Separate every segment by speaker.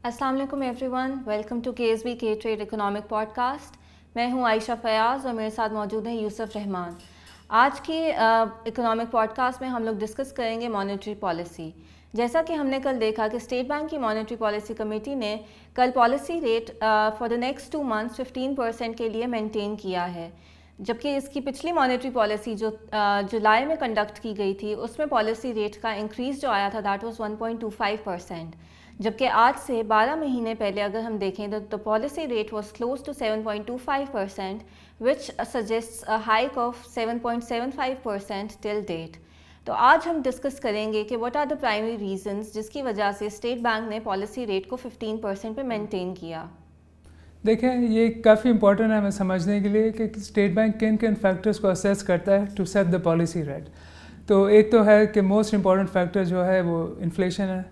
Speaker 1: السلام علیکم every one, welcome to کے ایس بی کے ٹریڈ اکنامک پوڈ کاسٹ. میں ہوں عائشہ فیاض اور میرے ساتھ موجود ہیں یوسف رحمان. آج کے اکنامک پوڈ کاسٹ میں ہم لوگ ڈسکس کریں گے مانیٹری پالیسی. جیسا کہ ہم نے کل دیکھا کہ اسٹیٹ بینک کی مانیٹری پالیسی کمیٹی نے کل policy rate for the next 2 months 15% کے لیے مینٹین کیا ہے، جبکہ اس کی پچھلی مانیٹری پالیسی جو جولائی میں کنڈکٹ کی گئی تھی اس میں پالیسی ریٹ کا انکریز جو آیا تھا دیٹ واز 1.25%. جبکہ آج سے 12 مہینے پہلے اگر ہم دیکھیں تو policy rate was close to 7.25% which suggests a hike of 7.75% till date. تو آج ہم ڈسکس کریں گے کہ what are the primary reasons جس کی وجہ سے اسٹیٹ بینک نے پالیسی ریٹ کو 15% پہ مینٹین کیا.
Speaker 2: دیکھیں یہ کافی امپورٹنٹ ہے ہمیں سمجھنے کے لیے کہ اسٹیٹ بینک کن کن فیکٹرز کو اسیس کرتا ہے to set the policy rate. تو ایک تو ہے کہ موسٹ امپورٹنٹ فیکٹر جو ہے وہ انفلیشن ہے.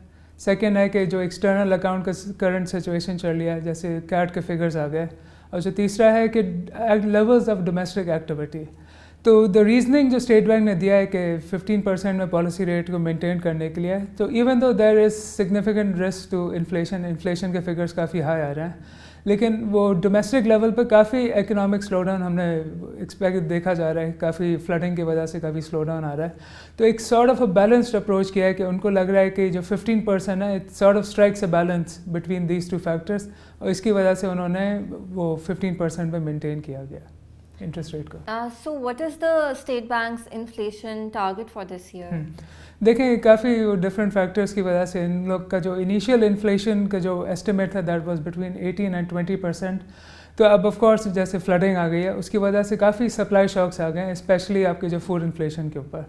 Speaker 2: سیکنڈ ہے کہ جو ایکسٹرنل اکاؤنٹ کا کرنٹ سچویشن چل رہا ہے جیسے کیٹ کے فگرز آ گئے. اور جو تیسرا ہے کہ لیولز آف ڈومیسٹک ایکٹیویٹی. تو دا ریزننگ جو اسٹیٹ بینک نے دیا ہے کہ 15% میں پالیسی ریٹ کو مینٹین کرنے کے لیے، تو even though there is significant risk to inflation کے فگرز کافی ہائی آ رہے ہیں، لیکن وہ ڈومیسٹک لیول پہ کافی اکنامک سلو ڈاؤن ہم نے ایکسپیکٹ دیکھا جا رہا ہے، کافی فلڈنگ کی وجہ سے کافی سلو ڈاؤن آ رہا ہے. تو ایک sort of a balanced approach کیا ہے کہ ان کو لگ رہا ہے کہ جو 15% ہے it sort of strikes a balance between these two factors, اور اس کی وجہ سے انہوں نے وہ 15% پہ مینٹین کیا گیا انٹرسٹ ریٹ کو.
Speaker 1: So what is the State Bank's inflation target for this year?
Speaker 2: دیکھیں کافی ڈفرینٹ فیکٹرز کی وجہ سے ان لوگ کا جو انیشیل انفلیشن کا جو ایسٹیمیٹ تھا دیٹ واز بٹوین 18 and 20%. تو اب آف کورس جیسے فلڈنگ آ گئی ہے اس کی وجہ سے کافی سپلائی شاکس آ گئے ہیں، اسپیشلی آپ کے جو فوڈ انفلیشن کے اوپر.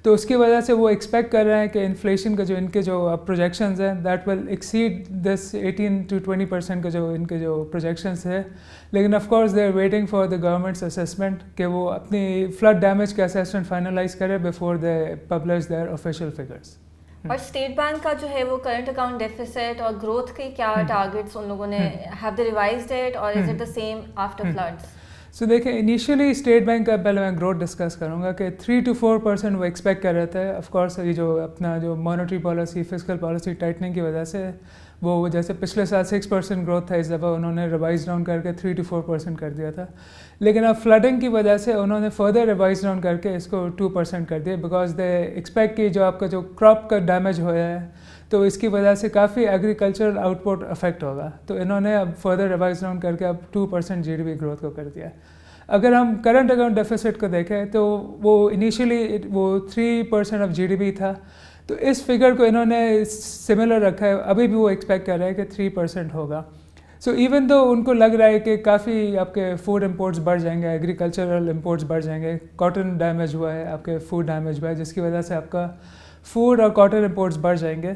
Speaker 2: تو اس کی وجہ سے وہ ایکسپیکٹ کر رہے ہیں کہ انفلیشن کا جو ان کے جو پروجیکشنز ہیں that will exceed this 18 to 20% کا جو ان کے جو پروجیکشنز ہے. لیکن of course they are waiting for the government's assessment کہ وہ اپنی فلڈ ڈیمیج کا اسیسمنٹ فائنلائز کرے before they publish their official figures.
Speaker 1: اور اسٹیٹ بینک کا جو ہے وہ کرنٹ اکاؤنٹ ڈیفیسٹ اور گروتھ کے کیا ٹارگیٹس ان لوگوں نے ہیو دے ریوائزڈ اٹ اور is it the same after floods?
Speaker 2: So دیکھیں انیشیلی اسٹیٹ بینک کا پہلے میں گروتھ ڈسکس کروں گا کہ 3 to 4% وہ ایکسپیکٹ کر رہے تھے. آف کورس یہ جو اپنا جو monetary policy fiscal policy tightening کی وجہ سے وہ جیسے پچھلے سال 6% گروتھ تھا، اس دفعہ انہوں نے ریوائز ڈاؤن کر کے 3 to 4% کر دیا تھا. لیکن اب فلڈنگ کی وجہ سے انہوں نے فردر ریوائز ڈاؤن کر کے اس کو 2% کر دیا، بیکاز دے ایکسپیکٹ کہ جو آپ کا جو کراپ کا ڈیمیج ہوا ہے تو اس کی وجہ سے کافی ایگریکلچرل آؤٹ پٹ افیکٹ ہوگا. تو انہوں نے اب فردر ریوائز ڈاؤن کر کے اب 2% GDP گروتھ کو کر دیا. اگر ہم کرنٹ اکاؤنٹ ڈیفیسٹ کو دیکھیں تو وہ انیشیلی وہ 3% آف GDP تھا، تو اس فگر کو انہوں نے سملر رکھا ہے. ابھی بھی وہ ایکسپیکٹ کر رہے ہیں کہ 3% ہوگا. سو ایون دو ان کو لگ رہا ہے کہ کافی آپ کے فوڈ امپورٹس بڑھ جائیں گے، ایگریکلچرل امپورٹس بڑھ جائیں گے، کاٹن ڈیمیج ہوا ہے، آپ کے فوڈ ڈیمیج ہوا ہے جس کی وجہ سے آپ کا فوڈ اور کاٹن امپورٹس بڑھ جائیں گے.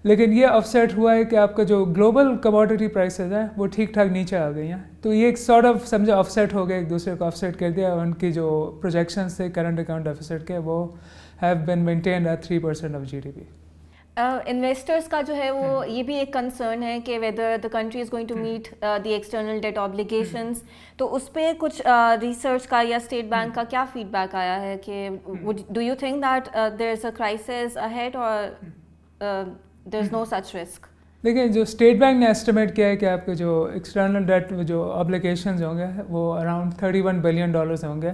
Speaker 2: لیکن یہ آف سیٹ ہوا ہے کہ آپ کا جو گلوبل کموڈٹی پرائسز ہیں وہ ٹھیک ٹھاک نیچے آ گئی ہیں. تو یہ ایک سارٹ آف سمجھے آف سیٹ ہو گئے، ایک دوسرے کو آف سیٹ کر دیا. ان کی جو پروجیکشنز تھے کرنٹ اکاؤنٹ ڈیفیسٹ کے وہ have been maintained at 3% of GDP.
Speaker 1: Investors کا جو ہے وہ یہ بھی ایک کنسرن ہے کہ whether the country is going to meet the external debt obligations. تو اس پہ کچھ ریسرچ کا یا اسٹیٹ بینک کا کیا فیڈ بیک آیا ہے کہ do you think that there is a crisis ahead اور دیر از نو سچ رسک؟
Speaker 2: دیکھیں جو اسٹیٹ بینک نے ایسٹیمیٹ کیا ہے کہ آپ کے جو ایکسٹرنل ڈیٹ جو آبلیگیشنز ہوں گے وہ اراؤنڈ $31 billion ہوں گے.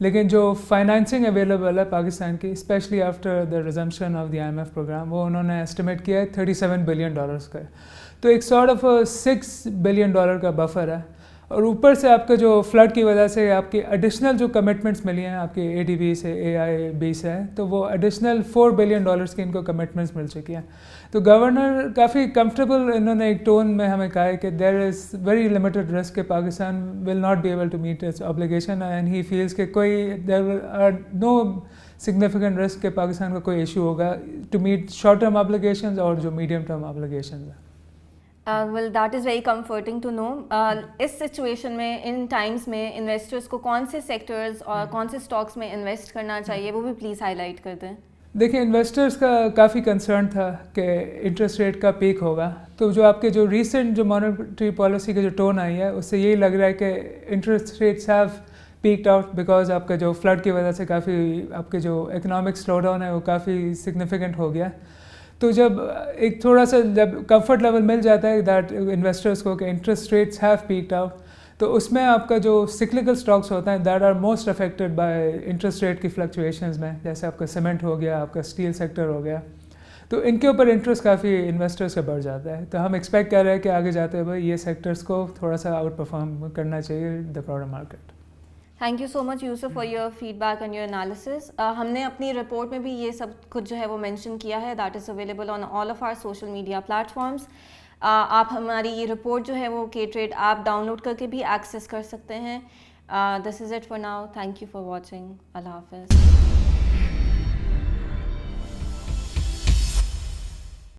Speaker 2: لیکن جو فائنینسنگ اویلیبل ہے پاکستان کی especially after the resumption of the IMF programme وہ انہوں نے ایسٹیمیٹ کیا ہے $37 billion کا. تو ایک سارٹ آف $6 billion کا بفر ہے. اور اوپر سے آپ کا جو فلڈ کی وجہ سے آپ کی ایڈیشنل جو کمٹمنٹس ملی ہیں آپ کے ADB سے AIB سے تو وہ ایڈیشنل $4 billion کی ان کو کمٹمنٹس مل چکی ہیں. تو گورنر کافی کمفرٹیبل انہوں نے ایک ٹون میں ہمیں کہا ہے کہ there is very limited risk کہ Pakistan will not be able to meet its obligation and he feels کہ کوئی there are no significant risk کہ پاکستان کا کوئی ایشو ہوگا to meet short term obligations اور جو میڈیم ٹرم آبلیگیشنز ہیں.
Speaker 1: Well that is very comforting to know. اس سچویشن میں ان ٹائمس میں انویسٹرس کو کون سے سیکٹرز اور کون سے اسٹاکس میں انویسٹ کرنا چاہیے وہ بھی پلیز ہائی لائٹ کر دیں.
Speaker 2: دیکھیں انویسٹرز کا کافی کنسرن تھا کہ انٹرسٹ ریٹ کا پیک ہوگا. تو جو آپ کے جو ریسنٹ جو مانیٹری پالیسی کا جو ٹون آئی ہے اس سے یہی لگ رہا ہے کہ interest rates have peaked out because آپ کا جو فلڈ کی وجہ سے کافی آپ کے جو اکنامک سلو ڈاؤن ہے وہ کافی سگنیفیکنٹ ہو گیا. تو جب ایک تھوڑا سا جب کمفرٹ لیول مل جاتا ہے دیٹ انویسٹرس کو کہ interest rates have peaked out, تو اس میں آپ کا جو سکلکل اسٹاکس ہوتے ہیں that are most affected by interest rate کی فلکچویشنز میں, جیسے آپ کا سیمنٹ ہو گیا, آپ کا اسٹیل سیکٹر ہو گیا, تو ان کے اوپر انٹرسٹ کافی انویسٹرس کا بڑھ جاتا ہے. تو ہم ایکسپیکٹ کر رہے ہیں کہ آگے جاتے ہوئے یہ سیکٹرس کو تھوڑا سا آؤٹ پرفارم کرنا چاہیے the broader market.
Speaker 1: Thank you so much Yousuf for your feedback and your analysis. ہم نے اپنی رپورٹ میں بھی یہ سب کچھ جو ہے وہ مینشن کیا ہے, that is available on all of our social media platforms. آپ ہماری یہ رپورٹ جو ہے وہ کے ٹریڈ ایپ ڈاؤن لوڈ کر کے بھی ایکسیس کر سکتے ہیں. This is it for now. Thank you for watching. اللہ حافظ.